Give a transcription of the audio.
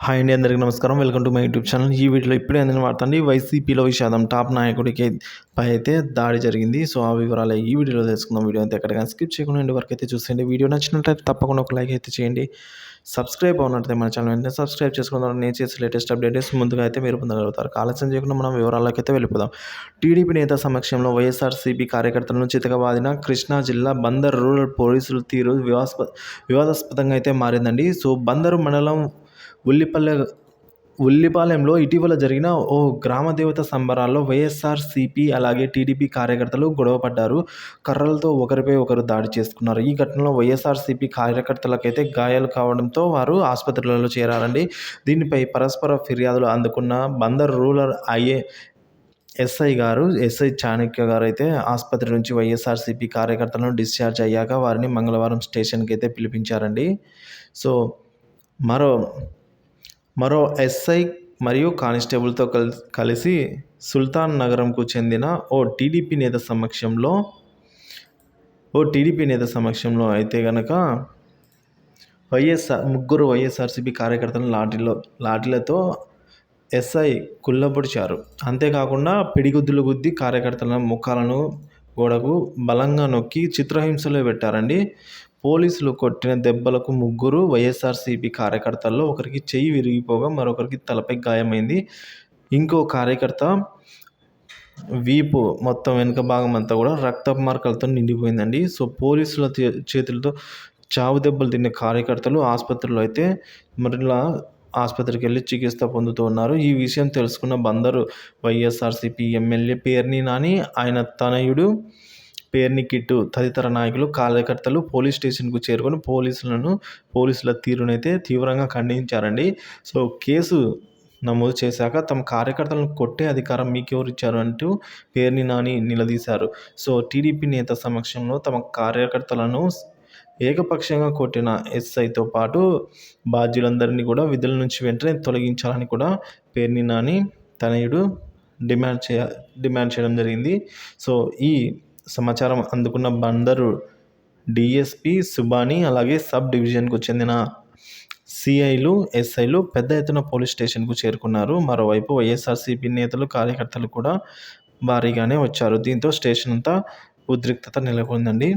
Hi అండి, అందరికీ నమస్కారం. Welcome to my YouTube channel. ఈ వీడియోలో ఇప్పుడే అందిన వార్త అండి. వైసీపీలో విషాదం, టాప్ నాయకుడికి పై అయితే దాడి జరిగింది. సో ఆ వివరాలు ఈ వీడియోలో తెలుసుకుందాం. వీడియో అయితే ఎక్కడికైనా స్కిప్ చేయకుండా ఎండ్ వరకు అయితే చూసేయండి. వీడియో నచ్చినట్లయితే తప్పకుండా ఒక లైక్ అయితే చేయండి. సబ్స్క్రైబ్ అవునట్లయితే మన ఛానల్ వెంటనే సబ్స్క్రైబ్ చేసుకుందాం. నేను చేసే లేటెస్ట్ అప్డేట్స్ ముందుగా అయితే మీరు పొందగలుగుతారు. ఆలస్యం చేయకుండా మనం వివరాల్లోకి అయితే వెళ్ళిపోదాం. టీడీపీ నేత సమక్షంలో వైఎస్ఆర్సీపీ కార్యకర్తలను చితకబాదిన కృష్ణా జిల్లా బందర్ రూరల్ పోలీసుల తీరు వివాదాస్పదంగా అయితే మారిందండి. సో బందరు మండలం ఉల్లిపాలెంలో ఇటీవల జరిగిన ఓ గ్రామ దేవత సంబరాల్లో వైఎస్ఆర్సీపీ అలాగే టీడీపీ కార్యకర్తలు గొడవపడ్డారు. కర్రలతో ఒకరిపై ఒకరు దాడి చేసుకున్నారు. ఈ ఘటనలో వైఎస్ఆర్సీపీ కార్యకర్తలకైతే గాయాలు కావడంతో వారు ఆసుపత్రులలో చేరారండి. దీనిపై పరస్పర ఫిర్యాదులు అందుకున్న బందర్ రూరల్ ఎస్ఐ చాణక్య గారు అయితే ఆసుపత్రి నుంచి వైఎస్ఆర్సీపీ కార్యకర్తలను డిశ్చార్జ్ అయ్యాక వారిని మంగళవారం స్టేషన్కి అయితే పిలిపించారండి. సో మరో మరో ఎస్ఐ మరియు కానిస్టేబుల్తో కలిసి సుల్తాన్ నగరంకు చెందిన ఓ టీడీపీ నేత సమక్షంలో అయితే గనక ముగ్గురు వైఎస్ఆర్సీపీ కార్యకర్తలను లాఠీలతో ఎస్ఐ కుల్లబొడిచారు. అంతేకాకుండా పిడిగుద్దులు గుద్ది కార్యకర్తల ముఖాలను గోడకు బలంగా నొక్కి చిత్రహింసలో పెట్టారండి. పోలీసులు కొట్టిన దెబ్బలకు ముగ్గురు వైఎస్ఆర్సీపీ కార్యకర్తల్లో ఒకరికి చెయ్యి విరిగిపోగా మరొకరికి తలపై గాయమైంది. ఇంకో కార్యకర్త వీపు మొత్తం వెనుక భాగం అంతా కూడా రక్తపు మార్కలతో నిండిపోయిందండి. సో పోలీసుల చేతులతో చావు దెబ్బలు తిన్న కార్యకర్తలు ఆసుపత్రిలో అయితే మరలా ఆసుపత్రికి వెళ్ళి చికిత్స పొందుతూ ఉన్నారు. ఈ విషయం తెలుసుకున్న బందరు వైఎస్ఆర్సీపీ ఎమ్మెల్యే పేర్ని నాని, ఆయన తనయుడు పేర్ని కిట్టు తదితర నాయకులు కార్యకర్తలు పోలీస్ స్టేషన్కు చేరుకొని పోలీసుల తీరునైతే తీవ్రంగా ఖండించారండి. సో కేసు నమోదు చేశాక తమ కార్యకర్తలను కొట్టే అధికారం మీకెవరు ఇచ్చారు అంటూ పేర్ని నాని నిలదీశారు. సో టీడీపీ నేత సమక్షంలో తమ కార్యకర్తలను ఏకపక్షంగా కొట్టిన ఎస్ఐతో పాటు బాధ్యులందరినీ కూడా విధుల నుంచి వెంటనే తొలగించాలని కూడా పేర్ని నాని తనయుడు డిమాండ్ చేయడం జరిగింది. సో ఈ సమాచారం అందుకున్న బందరు డిఎస్పి సుబాని అలాగే సబ్ డివిజన్కు చెందిన సిఐలు ఎస్ఐలు పెద్ద ఎత్తున పోలీస్ స్టేషన్కు చేరుకున్నారు. మరోవైపు వైఎస్ఆర్సీపీ నేతలు కార్యకర్తలు కూడా భారీగానే వచ్చారు. దీంతో స్టేషన్ అంతా ఉద్రిక్తత నెలకొందండి.